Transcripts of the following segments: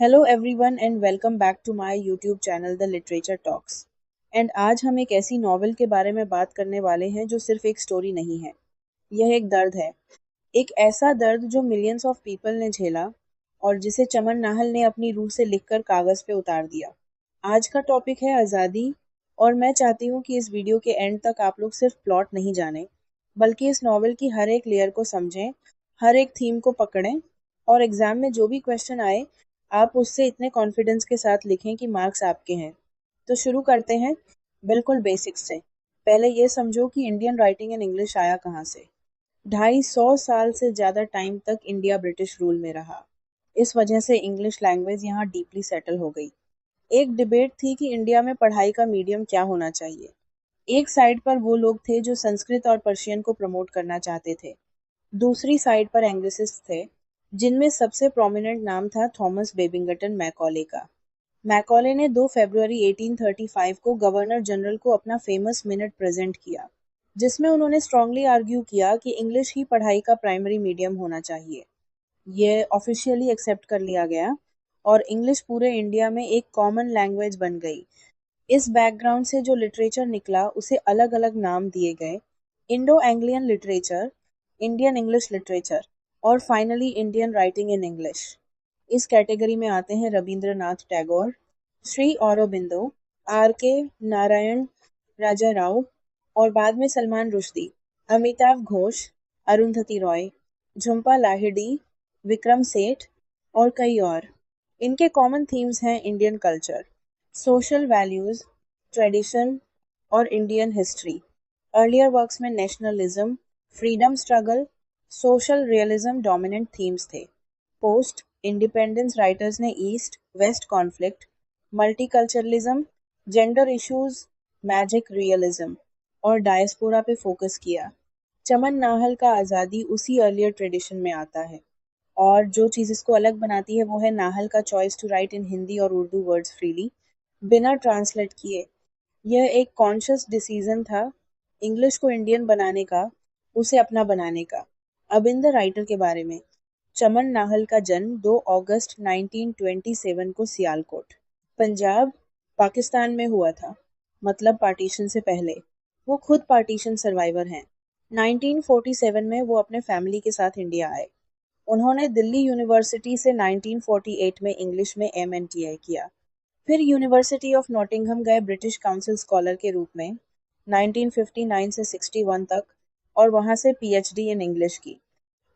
Hello everyone and welcome back to my YouTube channel the literature talks. And आज हम एक ऐसी novel के बारे में बात करने वाले हैं जो सिर्फ एक स्टोरी नहीं है, यह एक दर्द है। एक ऐसा दर्द जो मिलियंस ऑफ पीपल ने झेला और जिसे चमन नाहल ने अपनी रूह से लिखकर कागज पे उतार दिया। आज का टॉपिक है आज़ादी, और मैं चाहती हूँ कि इस वीडियो के एंड तक आप लोग सिर्फ प्लॉट नहीं जानें, बल्कि इस नॉवेल की हर एक लेयर को समझें, हर एक थीम को पकड़ें, और एग्जाम में जो भी क्वेश्चन आए आप उससे इतने कॉन्फिडेंस के साथ लिखें कि मार्क्स आपके हैं। तो शुरू करते हैं बिल्कुल बेसिक्स से। पहले ये समझो कि इंडियन राइटिंग इन इंग्लिश आया कहाँ से। 250 साल से ज़्यादा टाइम तक इंडिया ब्रिटिश रूल में रहा। इस वजह से इंग्लिश लैंग्वेज यहाँ डीपली सेटल हो गई। एक डिबेट थी कि इंडिया में पढ़ाई का मीडियम क्या होना चाहिए। एक साइड पर वो लोग थे जो संस्कृत और पर्शियन को प्रमोट करना चाहते थे। दूसरी साइड पर एंग्लिसिस्ट थे, जिनमें सबसे प्रोमिनेंट नाम था थॉमस बेबिंगटन मैकॉले का। मैकॉले ने 2 फरवरी 1835 को गवर्नर जनरल को अपना फेमस मिनट प्रेजेंट किया, जिसमें उन्होंने स्ट्रांगली आर्ग्यू किया कि इंग्लिश ही पढ़ाई का प्राइमरी मीडियम होना चाहिए। ये ऑफिशियली एक्सेप्ट कर लिया गया और इंग्लिश पूरे इंडिया में एक कॉमन लैंग्वेज बन गई। इस बैकग्राउंड से जो लिटरेचर निकला उसे अलग अलग नाम दिए गए: Indo Anglian literature, Indian English literature, और finally Indian writing in English. इस कैटेगरी में आते हैं रविंद्रनाथ टैगोर, श्री औरोबिंदो, आर के नारायण राजा राव, और बाद में सलमान रुश्दी, अमिताभ घोष, अरुंधति रॉय, झुम्पा लाहिड़ी, विक्रम सेठ और कई और। इनके कॉमन थीम्स हैं Indian culture, social values, tradition और इंडियन हिस्ट्री। अर्लियर वर्क्स में nationalism, freedom struggle, social realism dominant themes थे। पोस्ट इंडिपेंडेंस राइटर्स ने east west conflict, multiculturalism, gender issues, magic realism और डायस्पोरा पे फोकस किया। चमन Nahal का आज़ादी उसी अर्लियर ट्रेडिशन में आता है, और जो चीज़ इसको अलग बनाती है वो है नाहल का चॉइस टू राइट इन हिंदी और उर्दू वर्ड्स फ्रीली, बिना ट्रांसलेट किए। यह एक कॉन्शियस डिसीजन था इंग्लिश को इंडियन बनाने का, उसे अपना बनाने का। अब इन द राइटर के बारे में। चमन नाहल का जन्म 2 अगस्त 1927 को सियालकोट, पंजाब, पाकिस्तान में हुआ था, मतलब पार्टीशन से पहले। वो खुद पार्टीशन सर्वाइवर हैं। 1947 में वो अपने फैमिली के साथ इंडिया आए। उन्होंने दिल्ली यूनिवर्सिटी से 1948 में इंग्लिश में MNTI किया। फिर यूनिवर्सिटी ऑफ नॉटिंघम गए ब्रिटिश काउंसिल स्कॉलर के रूप में 1959 से 61 तक, और वहां से PhD इन इंग्लिश की।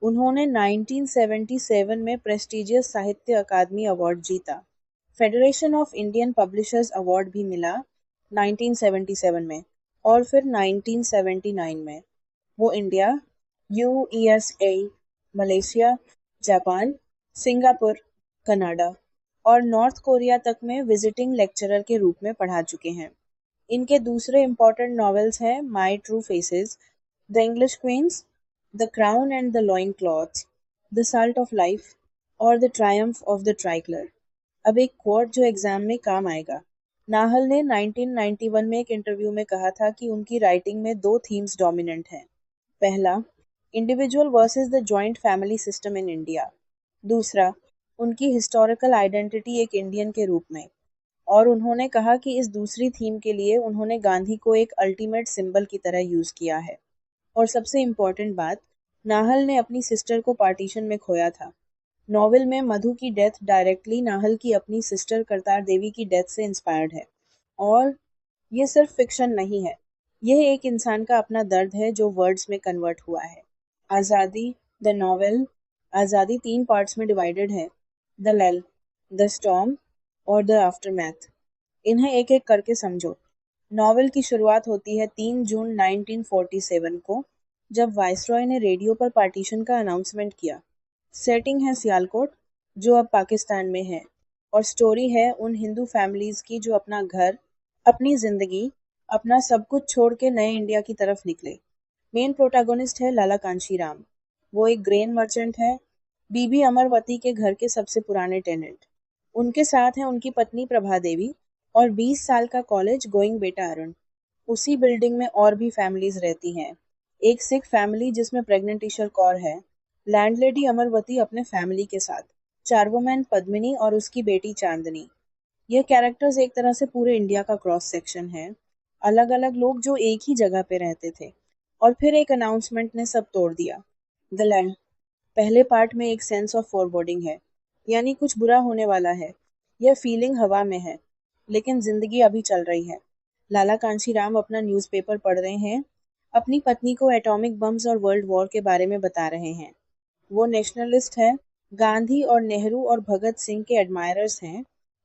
उन्होंने 1977 में प्रेस्टिजियस साहित्य अकादमी अवार्ड जीता। Federation of Indian publishers award भी मिला 1977 में, और फिर 1979 में वो India, USA, Malaysia, Japan, Singapore, Canada और नॉर्थ कोरिया तक में विजिटिंग लेक्चरर के रूप में पढ़ा चुके हैं। इनके दूसरे इम्पॉर्टेंट नॉवेल्स हैं my true faces, the English queens, the crown and the loin cloths, the salt of life और the triumph of the tricolour. अब एक कोट जो एग्जाम में काम आएगा। नाहल ने 1991 में एक इंटरव्यू में कहा था कि उनकी राइटिंग में 2 थीम्स डोमिनेंट हैं। पहला, individual versus the joint family system in India. दूसरा, उनकी हिस्टोरिकल आइडेंटिटी एक इंडियन के रूप में। और उन्होंने कहा कि इस दूसरी थीम के लिए उन्होंने गांधी को एक अल्टीमेट सिंबल की तरह यूज किया है। और सबसे इम्पोर्टेंट बात, नाहल ने अपनी सिस्टर को पार्टीशन में खोया था। नॉवेल में मधु की डेथ डायरेक्टली नाहल की अपनी सिस्टर करतार देवी की डेथ से इंस्पायर्ड है। और ये सिर्फ फिक्शन नहीं है, यह एक इंसान का अपना दर्द है जो वर्ड्स में कन्वर्ट हुआ है। आज़ादी द नॉवेल। आज़ादी 3 पार्ट्स में डिवाइडेड है: द लल, द स्टॉर्म और द आफ्टरमैथ। इन्हें एक एक करके समझो। नॉवेल की शुरुआत होती है 3 जून 1947 को, जब वाइसरॉय ने रेडियो पर पार्टीशन का अनाउंसमेंट किया। सेटिंग है सियालकोट, जो अब पाकिस्तान में है, और स्टोरी है उन हिंदू फैमिलीज की जो अपना घर, अपनी जिंदगी, अपना सब कुछ छोड़ के नए इंडिया की तरफ निकले। मेन प्रोटैगनिस्ट है लाला कांशीराम। वो एक ग्रेन मर्चेंट है, बीबी अमरवती के घर के सबसे पुराने टेनेंट। उनके साथ है उनकी पत्नी प्रभा देवी और 20 साल का कॉलेज गोइंग बेटा अरुण। उसी बिल्डिंग में और भी फैमिलीज रहती हैं। एक सिख फैमिली जिसमें प्रेग्नेंट ईश्वर कौर है, लैंडलेडी अमरवती अपने फैमिली के साथ, चार्वोमैन पद्मिनी और उसकी बेटी चांदनी। ये कैरेक्टर्स एक तरह से पूरे इंडिया का क्रॉस सेक्शन है। अलग अलग लोग जो एक ही जगह पे रहते थे और फिर एक अनाउंसमेंट ने सब तोड़ दिया। The land. पहले पार्ट में एक सेंस ऑफ फोरबोर्डिंग है, यानी कुछ बुरा होने वाला है। यह फीलिंग हवा में है, लेकिन जिंदगी अभी चल रही है। लाला कांशीराम अपना न्यूज़पेपर पढ़ रहे हैं, अपनी पत्नी को एटॉमिक बम्स और वर्ल्ड वॉर के बारे में बता रहे हैं। वो नेशनलिस्ट है, गांधी और नेहरू और भगत सिंह के एडमायरर्स हैं,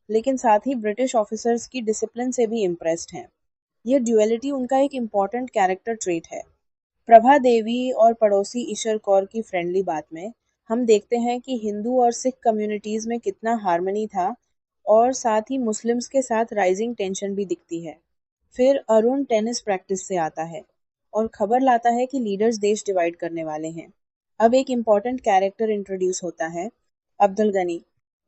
लेकिन साथ ही ब्रिटिश ऑफिसर्स की डिसिप्लिन से भी इम्प्रेस्ड हैं। ये ड्यूअलिटी उनका एक इम्पॉर्टेंट कैरेक्टर ट्रेट है। प्रभा देवी और पड़ोसी ईशर कौर की फ्रेंडली बात में हम देखते हैं कि हिंदू और सिख कम्युनिटीज़ में कितना हार्मनी था, और साथ ही मुस्लिम्स के साथ राइजिंग टेंशन भी दिखती है। फिर अरुण टेनिस प्रैक्टिस से आता है और खबर लाता है कि लीडर्स देश डिवाइड करने वाले हैं। अब एक इम्पॉर्टेंट कैरेक्टर इंट्रोड्यूस होता है, अब्दुल गनी।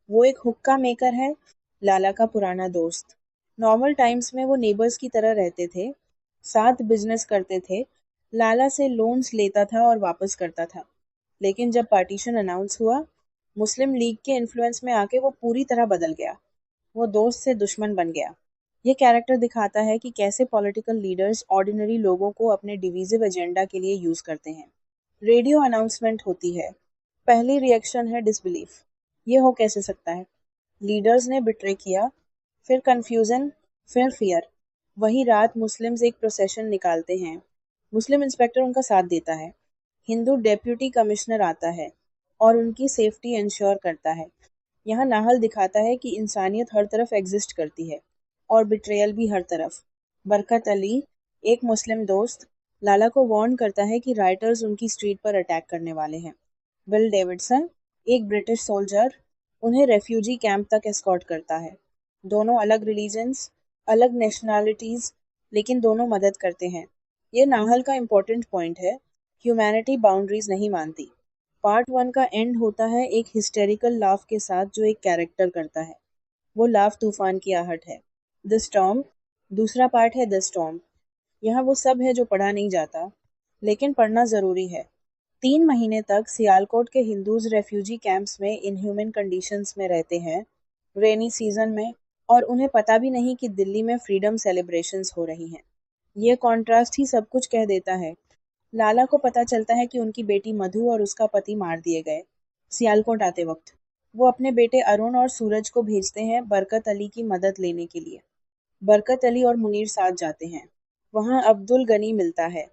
वो एक हुक्का मेकर है, लाला का पुराना दोस्त। नॉर्मल टाइम्स में वो नेबर्स की तरह रहते थे, साथ बिजनेस करते थे, लाला से लोन्स लेता था और वापस करता था। लेकिन जब पार्टीशन अनाउंस हुआ, मुस्लिम लीग के इन्फ्लुएंस में आके वो पूरी तरह बदल गया। वो दोस्त से दुश्मन बन गया। ये कैरेक्टर दिखाता है कि कैसे पॉलिटिकल लीडर्स ऑर्डिनरी लोगों को अपने डिवीजिव एजेंडा के लिए यूज करते हैं। रेडियो अनाउंसमेंट होती है। पहली रिएक्शन है डिसबिलीफ। ये हो कैसे सकता है? लीडर्स ने बिट्रे किया। फिर कंफ्यूजन, फिर फियर। वही रात मुस्लिम्स एक प्रोसेशन निकालते हैं। मुस्लिम इंस्पेक्टर उनका साथ देता है। हिंदू डेप्यूटी कमिश्नर आता है और उनकी सेफ्टी इंश्योर करता है। यहाँ नाहल दिखाता है कि इंसानियत हर तरफ एग्जिस्ट करती है और बिट्रेयल भी हर तरफ। बरकत अली, एक मुस्लिम दोस्त, लाला को वार्न करता है कि राइटर्स उनकी स्ट्रीट पर अटैक करने वाले हैं। बिल डेविडसन, एक ब्रिटिश सोल्जर, उन्हें रेफ्यूजी कैंप तक एस्कॉर्ट करता है। दोनों अलग रिलीजन्स, अलग नेशनैलिटीज, लेकिन दोनों मदद करते हैं। ये नाहल का इम्पोर्टेंट पॉइंट है। ह्यूमैनिटी बाउंड्रीज नहीं मानती। पार्ट 1 का एंड होता है एक हिस्टेरिकल लाफ के साथ जो एक कैरेक्टर करता है। वो लाफ तूफान की आहट है। The storm. दूसरा पार्ट है द स्टॉर्म। यहाँ वो सब है जो पढ़ा नहीं जाता, लेकिन पढ़ना ज़रूरी है। 3 महीने तक सियालकोट के हिंदूज रेफ्यूजी कैंप्स में इनह्यूमन कंडीशंस में रहते हैं, रेनी सीजन में, और उन्हें पता भी नहीं कि दिल्ली में फ्रीडम सेलिब्रेशंस हो रही हैं। ये कॉन्ट्रास्ट ही सब कुछ कह देता है। लाला को पता चलता है कि उनकी बेटी मधु और उसका पति मार दिए गए सियालकोट आते वक्त। वो अपने बेटे अरुण और सूरज को भेजते हैं बरकत अली की मदद लेने के लिए। बरकत अली और मुनीर साथ जाते हैं। वहाँ अब्दुल गनी मिलता है।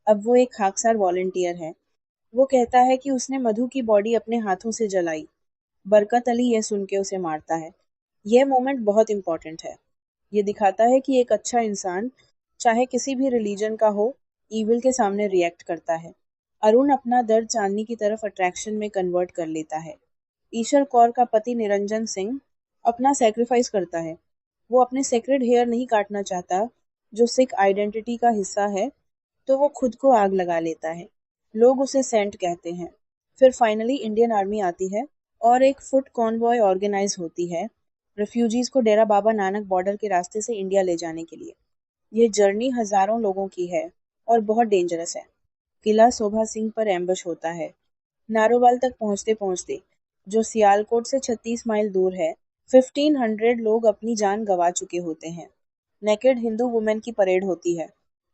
अब वो एक खाकसार वॉलंटियर है। वो कहता है कि उसने मधु की बॉडी अपने हाथों से जलाई। बरकत अली यह सुन के उसे मारता है। यह मोमेंट बहुत इंपॉर्टेंट है। ये दिखाता है कि एक अच्छा इंसान, चाहे किसी भी रिलीजन का हो, ईविल के सामने रिएक्ट करता है। अरुण अपना दर्द चांदनी की तरफ अट्रैक्शन में कन्वर्ट कर लेता है। ईशर कौर का पति निरंजन सिंह अपना सेक्रीफाइस करता है। वो अपने सेक्रेड हेयर नहीं काटना चाहता, जो सिख आइडेंटिटी का हिस्सा है, तो वो खुद को आग लगा लेता है। लोग उसे सेंट कहते हैं। फिर फाइनली इंडियन आर्मी आती है और एक फुट कॉन्वॉय ऑर्गेनाइज होती है रेफ्यूजीज को डेरा बाबा नानक बॉर्डर के रास्ते से इंडिया ले जाने के लिए। ये जर्नी हजारों लोगों की है और बहुत डेंजरस है। किला शोभा सिंह पर एम्बुश होता है। नारोवाल तक पहुंचते पहुंचते, जो सियालकोट से 36 माइल दूर है, 1500 लोग अपनी जान गंवा चुके होते हैं। नेकेड हिंदू वुमेन की परेड होती है,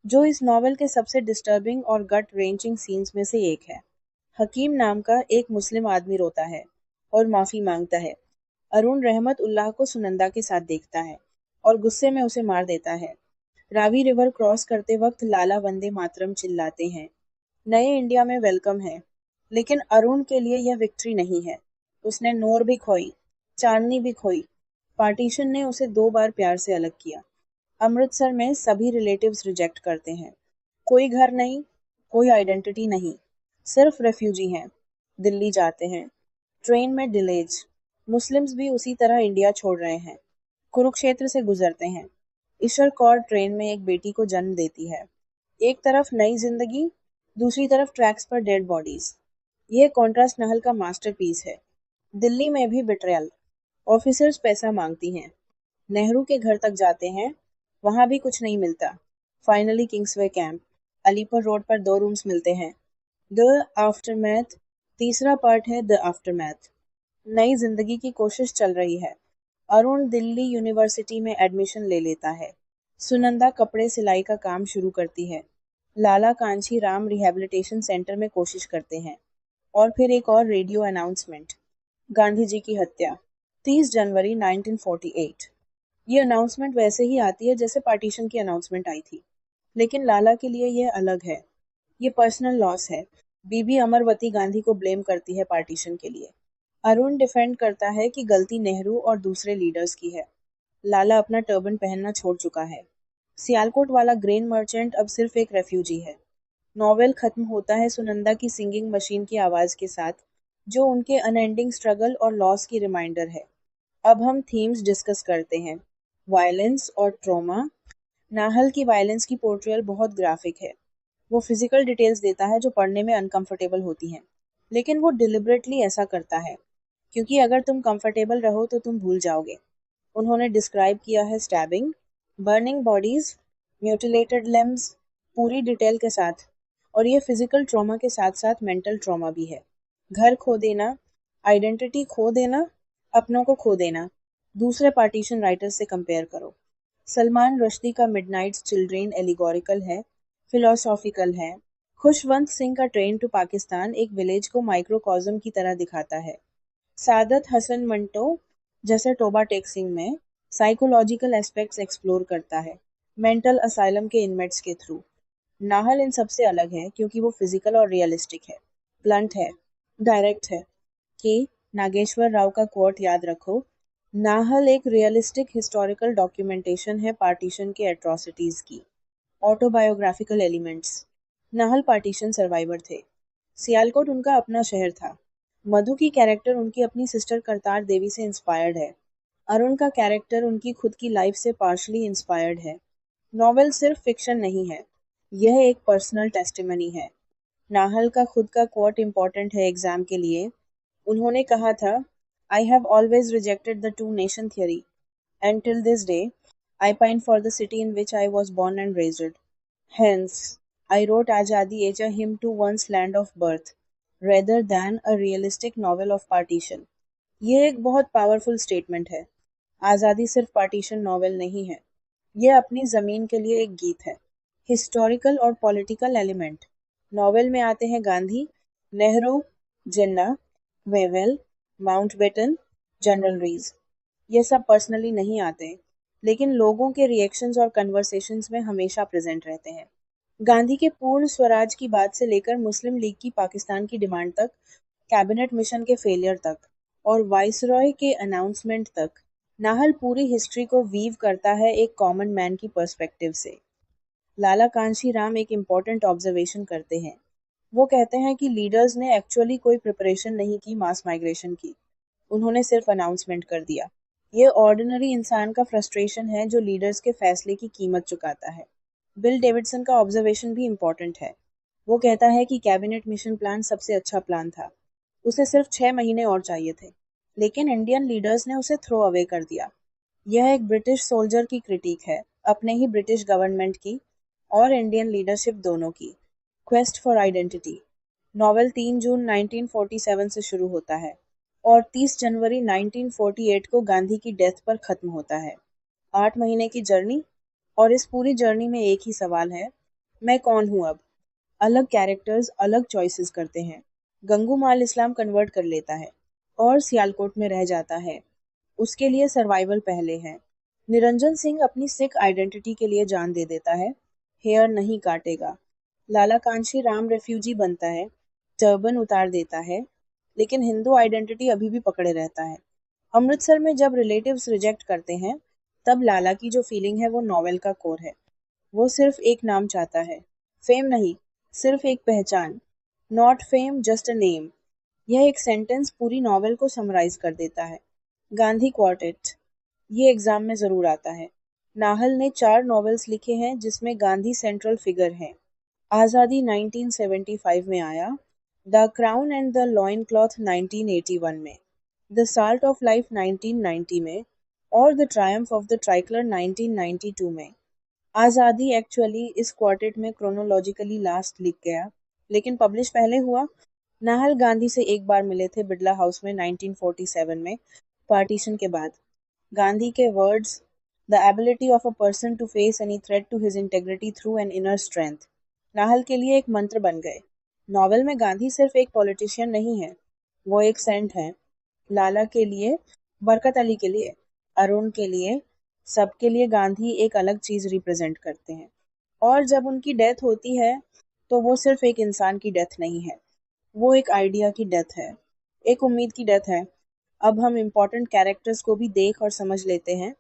जो इस नॉवेल के सबसे डिस्टर्बिंग और गट रेंचिंग सीन्स में से एक है। हकीम नाम का एक मुस्लिम आदमी रोता है और माफी मांगता है। अरुण रहमत उल्लाह को सुनंदा के साथ देखता है और गुस्से में उसे मार देता है। रावी रिवर क्रॉस करते वक्त लाला वंदे मातरम चिल्लाते हैं। नए इंडिया में वेलकम है, लेकिन अरुण के लिए यह विक्ट्री नहीं है। उसने नोर भी खोई, चांदनी भी खोई। पार्टीशन ने उसे 2 बार प्यार से अलग किया। अमृतसर में सभी रिलेटिव्स रिजेक्ट करते हैं। कोई घर नहीं, कोई आइडेंटिटी नहीं, सिर्फ रेफ्यूजी हैं। दिल्ली जाते हैं। ट्रेन में डिलेज। मुस्लिम्स भी उसी तरह इंडिया छोड़ रहे हैं। कुरुक्षेत्र से गुजरते हैं। ईश्वर कौर ट्रेन में एक बेटी को जन्म देती है। एक तरफ नई जिंदगी, दूसरी तरफ ट्रैक्स पर डेड बॉडीज। यह कॉन्ट्रास्ट नहल का मास्टरपीस है। दिल्ली में भी बिट्रेयल। ऑफिसर्स पैसा मांगती हैं। नेहरू के घर तक जाते हैं, वहां भी कुछ नहीं मिलता। Finally Kingsway camp. Alipur road पर 2 रूम्स मिलते हैं। The aftermath. तीसरा पार्ट है द आफ्टरमैथ। नई जिंदगी की कोशिश चल रही है। अरुण दिल्ली यूनिवर्सिटी में एडमिशन ले लेता है। सुनंदा कपड़े सिलाई का काम शुरू करती है। लाला कांची राम रिहैबिलिटेशन सेंटर में कोशिश करते हैं। और फिर एक और रेडियो अनाउंसमेंट, गांधी जी की हत्या, 30 जनवरी 1948। ये अनाउंसमेंट वैसे ही आती है जैसे पार्टीशन की अनाउंसमेंट आई थी, लेकिन लाला के लिए ये अलग है। ये पर्सनल लॉस है। बीबी अमरवती गांधी को ब्लेम करती है पार्टीशन के लिए। अरुण डिफेंड करता है कि गलती नेहरू और दूसरे लीडर्स की है। लाला अपना टर्बन पहनना छोड़ चुका है। सियालकोट वाला ग्रेन मर्चेंट अब सिर्फ एक रेफ्यूजी है। नॉवेल खत्म होता है सुनंदा की सिंगिंग मशीन की आवाज के साथ, जो उनके अनएंडिंग स्ट्रगल और लॉस की रिमाइंडर है। अब हम थीम्स डिस्कस करते हैं। वायलेंस और ट्रॉमा। नाहल की वायलेंस की पोर्ट्रेयल बहुत ग्राफिक है। वो फिजिकल डिटेल्स देता है जो पढ़ने में अनकंफर्टेबल होती हैं, लेकिन वो डिलिबरेटली ऐसा करता है, क्योंकि अगर तुम कंफर्टेबल रहो तो तुम भूल जाओगे। उन्होंने डिस्क्राइब किया है stabbing, burning bodies, mutilated limbs, पूरी डिटेल के साथ। और ये फिजिकल ट्रॉमा के साथ साथ मेंटल ट्रॉमा भी है। घर खो देना, आइडेंटिटी खो देना, अपनों को खो देना। दूसरे पार्टीशन राइटर्स से कंपेयर करो। सलमान रुश्दी का मिडनाइट्स चिल्ड्रेन एलिगोरिकल है, फिलोसॉफिकल है। खुशवंत सिंह का ट्रेन टू पाकिस्तान एक विलेज को माइक्रोकॉज्म की तरह दिखाता है। सादत हसन मंटो जैसे टोबा टेक्सिंग में साइकोलॉजिकल एस्पेक्ट्स एक्सप्लोर करता है, मेंटल असाइलम के इनमेट्स के थ्रू। नाहल इन सबसे अलग है क्योंकि वो फिजिकल और रियलिस्टिक है, ब्लंट है, डायरेक्ट है। के नागेश्वर राव का कोट याद रखो, नाहल एक रियलिस्टिक हिस्टोरिकल डॉक्यूमेंटेशन है पार्टीशन के एट्रोसिटीज की। Autobiographical elements. Nahal partition survivor थे। सियालकोट उनका अपना शहर था। मधु की कैरेक्टर उनकी अपनी सिस्टर करतार देवी से इंस्पायर्ड है। अरुण का कैरेक्टर उनकी खुद की लाइफ से पार्शली इंस्पायर्ड है। नॉवेल सिर्फ फिक्शन नहीं है, यह एक पर्सनल टेस्टिमनी है। नाहल का खुद का कोट इम्पोर्टेंट है एग्जाम के लिए। उन्होंने कहा था, I have always rejected the two nation theory and till this day I pine for the city in which I was born and raised. Hence, I wrote Azadi as a hymn to one's land of birth, rather than a realistic novel of partition. ये एक बहुत powerful statement है। आज़ादी सिर्फ partition novel नहीं है, यह अपनी ज़मीन के लिए एक गीत है। हिस्टोरिकल और पॉलिटिकल एलिमेंट। नॉवेल में आते हैं गांधी, नेहरू, जिन्ना, वेवेल, माउंटबेटन, जनरल रीज। ये सब पर्सनली नहीं आते, लेकिन लोगों के रिएक्शंस और कन्वर्सेशंस में हमेशा प्रेजेंट रहते हैं। गांधी के पूर्ण स्वराज की बात से लेकर मुस्लिम लीग की पाकिस्तान की डिमांड तक, कैबिनेट मिशन के फेलियर तक, और वाइसरॉय के अनाउंसमेंट तक, नाहल पूरी हिस्ट्री को वीव करता है एक कॉमन मैन की पर्सपेक्टिव से। लाला कांशी राम एक इम्पॉर्टेंट ऑब्जर्वेशन करते हैं। वो कहते हैं कि लीडर्स ने एक्चुअली कोई प्रिपरेशन नहीं की मास माइग्रेशन की, उन्होंने सिर्फ अनाउंसमेंट कर दिया। ये ऑर्डिनरी इंसान का फ्रस्ट्रेशन है जो लीडर्स के फैसले की कीमत चुकाता है। बिल डेविडसन का ऑब्जर्वेशन भी इम्पोर्टेंट है। वो कहता है कि कैबिनेट मिशन प्लान सबसे अच्छा प्लान था, उसे सिर्फ 6 महीने और चाहिए थे, लेकिन इंडियन लीडर्स ने उसे थ्रो अवे कर दिया। यह एक ब्रिटिश सोल्जर की क्रिटिक है, अपने ही ब्रिटिश गवर्नमेंट की और इंडियन लीडरशिप दोनों की। Quest for identity. नॉवेल 3 जून 1947 से शुरू होता है और 30 जनवरी 1948 को गांधी की डेथ पर खत्म होता है। 8 महीने की जर्नी, और इस पूरी जर्नी में एक ही सवाल है, मैं कौन हूँ अब? अलग कैरेक्टर्स अलग चॉइसेस करते हैं। गंगू माल इस्लाम कन्वर्ट कर लेता है और सियालकोट में रह जाता है। उसके लिए सर्वाइवल पहले है। निरंजन सिंह अपनी सिख आइडेंटिटी के लिए जान दे देता है, हेयर नहीं काटेगा। लाला कांशी राम रेफ्यूजी बनता है, टर्बन उतार देता है, लेकिन हिंदू आइडेंटिटी अभी भी पकड़े रहता है। अमृतसर में जब रिलेटिव्स रिजेक्ट करते हैं, तब लाला की जो फीलिंग है वो नॉवेल का कोर है। वो सिर्फ एक नाम चाहता है, फेम नहीं, सिर्फ एक पहचान। Not fame just a name. यह एक सेंटेंस पूरी नॉवेल को समराइज कर देता है। गांधी क्वार्टेट, ये एग्जाम में जरूर आता है। नाहल ने 4 नॉवेल्स लिखे हैं जिसमें गांधी सेंट्रल फिगर है। आज़ादी 1975 में आया, the crown and the loin cloth 1981 में, द साल्ट ऑफ लाइफ 1990 में और the triumph of the tricolour 1992 में। आज़ादी एक्चुअली इस क्वार्टेट में क्रोनोलॉजिकली लास्ट लिख गया, लेकिन पब्लिश पहले हुआ नाहल गांधी से एक बार मिले थे बिड़ला हाउस में 1947 में, पार्टीशन के बाद। गांधी के words, the ability of a person to face any threat to his integrity through an inner strength, Nahal के लिए एक मंत्र बन गए। नॉवेल में गांधी सिर्फ एक पॉलिटिशियन नहीं है, वो एक सेंट है। लाला के लिए, बरकत अली के लिए, अरुण के लिए, सबके लिए गांधी एक अलग चीज रिप्रेजेंट करते हैं। और जब उनकी डेथ होती है तो वो सिर्फ एक इंसान की डेथ नहीं है, वो एक आइडिया की डेथ है, एक उम्मीद की डेथ है। अब हम इम्पोर्टेंट कैरेक्टर्स को भी देख और समझ लेते हैं।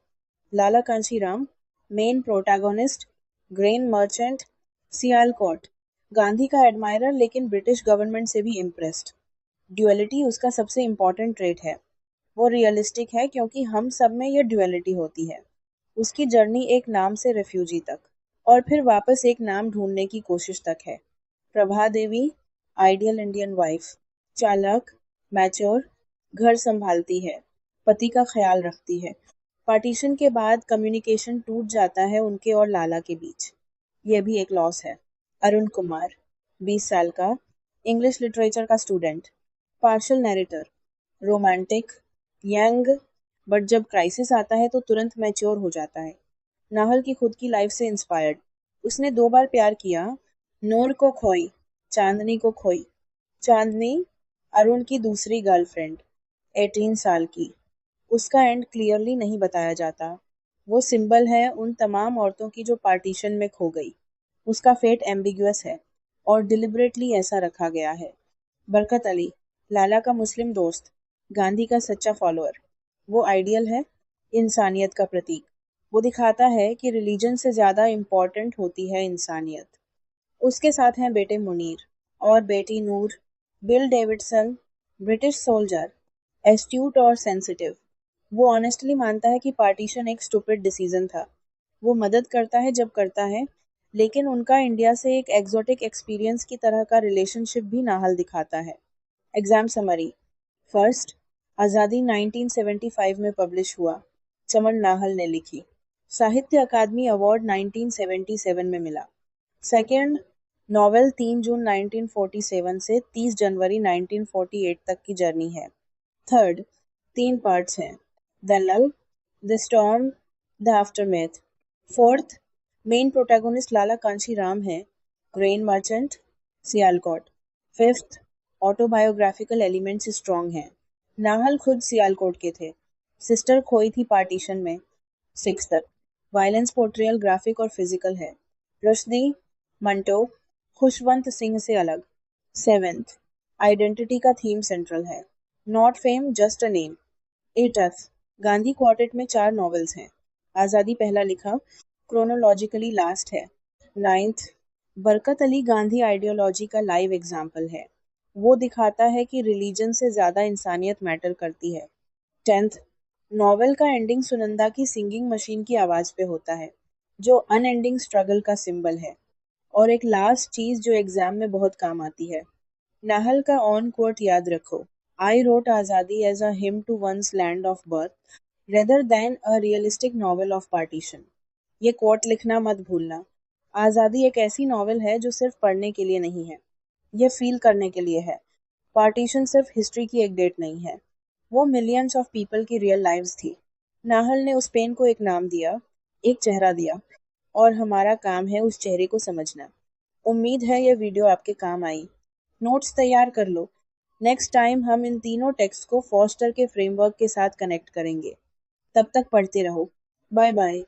Lala Kanshiram, main protagonist, grain merchant, Sialkot, Gandhi का एडमायरर लेकिन ब्रिटिश गवर्नमेंट से भी इम्प्रेस्ड। ड्युअलिटी उसका सबसे इम्पोर्टेंट ट्रेट है। वो रियलिस्टिक है क्योंकि हम सब में ये ड्युअलिटी होती है। उसकी जर्नी एक नाम से रेफ्यूजी तक और फिर वापस एक नाम ढूंढने की कोशिश तक है। प्रभा देवी, आइडियल इंडियन वाइफ, चालाक, मैच्योर, घर संभालती है, पति का ख्याल रखती है। पार्टीशन के बाद कम्युनिकेशन टूट जाता है उनके और लाला के बीच, ये भी एक लॉस है। अरुण कुमार, 20 साल का, इंग्लिश लिटरेचर का student, partial narrator, romantic, young, but जब क्राइसिस आता है तो तुरंत मैच्योर हो जाता है। नाहल की खुद की लाइफ से इंस्पायर्ड, उसने 2 बार प्यार किया, नूर को खोई, चांदनी को खोई। चांदनी, अरुण की दूसरी गर्लफ्रेंड, 18 साल की। उसका एंड क्लियरली नहीं बताया जाता। वो सिंबल है उन तमाम औरतों की जो पार्टीशन में खो गई। उसका फेट एम्बिगुअस है और डिलिबरेटली ऐसा रखा गया है। बरकत अली, लाला का मुस्लिम दोस्त, गांधी का सच्चा फॉलोअर। वो आइडियल है, इंसानियत का प्रतीक। वो दिखाता है कि रिलीजन से ज़्यादा इम्पॉर्टेंट होती है इंसानियत। उसके साथ हैं बेटे मुनीर और बेटी Noor. Bill Davidson, British soldier, astute और सेंसिटिव। वो ऑनेस्टली मानता है कि पार्टीशन एक स्टूपिड डिसीजन था। वो मदद करता है जब करता है, लेकिन उनका इंडिया से एक एक्सोटिक एक्सपीरियंस की तरह का रिलेशनशिप भी नाहल दिखाता है। Exam summary. फर्स्ट, आज़ादी 1975 में पब्लिश हुआ, चमन नाहल ने लिखी। साहित्य अकादमी अवार्ड 1977 में मिला। सेकेंड, नॉवेल 3 जून 1947 से 30 जनवरी 1948 तक की जर्नी है। थर्ड, 3 पार्ट्स हैं, the love, the storm, the aftermath. Fourth, main protagonist Lala Kanshiram है, grain merchant, Sialkot. Fifth, autobiographical elements strong हैं, नाहल खुद सियालकोट के थे, सिस्टर खोई थी पार्टीशन में। सिक्स्थ, वायलेंस पोर्ट्रियल ग्राफिक और फिजिकल है, रुश्दी, मंटो, खुशवंत सिंह से अलग। सेवेंथ, आइडेंटिटी का थीम सेंट्रल है, not fame just a name. Eighth, Gandhi quartet में 4 नॉवेल्स हैं, आज़ादी पहला लिखा, क्रोनोलॉजिकली लास्ट है। नाइन्थ, बरकत अली गांधी आइडियोलॉजी का लाइव एग्जाम्पल है, वो दिखाता है कि रिलीजन से ज़्यादा इंसानियत मैटर करती है। टेंथ, नॉवेल का एंडिंग सुनंदा की सिंगिंग मशीन की आवाज़ पे होता है, जो अनएंडिंग स्ट्रगल का सिंबल है। और एक लास्ट चीज़ जो एग्जाम में बहुत काम आती है, नाहल का ऑन कोट याद रखो, आई रोट आज़ादी as a hymn to one's land of birth rather than a realistic novel of partition. ये कोट लिखना मत भूलना। आज़ादी एक ऐसी नॉवल है जो सिर्फ पढ़ने के लिए नहीं है, ये फील करने के लिए है। पार्टीशन सिर्फ हिस्ट्री की एक डेट नहीं है, वो मिलियंस ऑफ पीपल की रियल लाइव्स थी। नाहल ने उस पेन को एक नाम दिया, एक चेहरा दिया, और हमारा काम है उस चेहरे को समझना। उम्मीद है ये वीडियो आपके काम आई। नोट्स तैयार कर लो, नेक्स्ट टाइम हम इन तीनों टेक्स्ट को फॉस्टर के फ्रेमवर्क के साथ कनेक्ट करेंगे। तब तक पढ़ते रहो। Bye bye.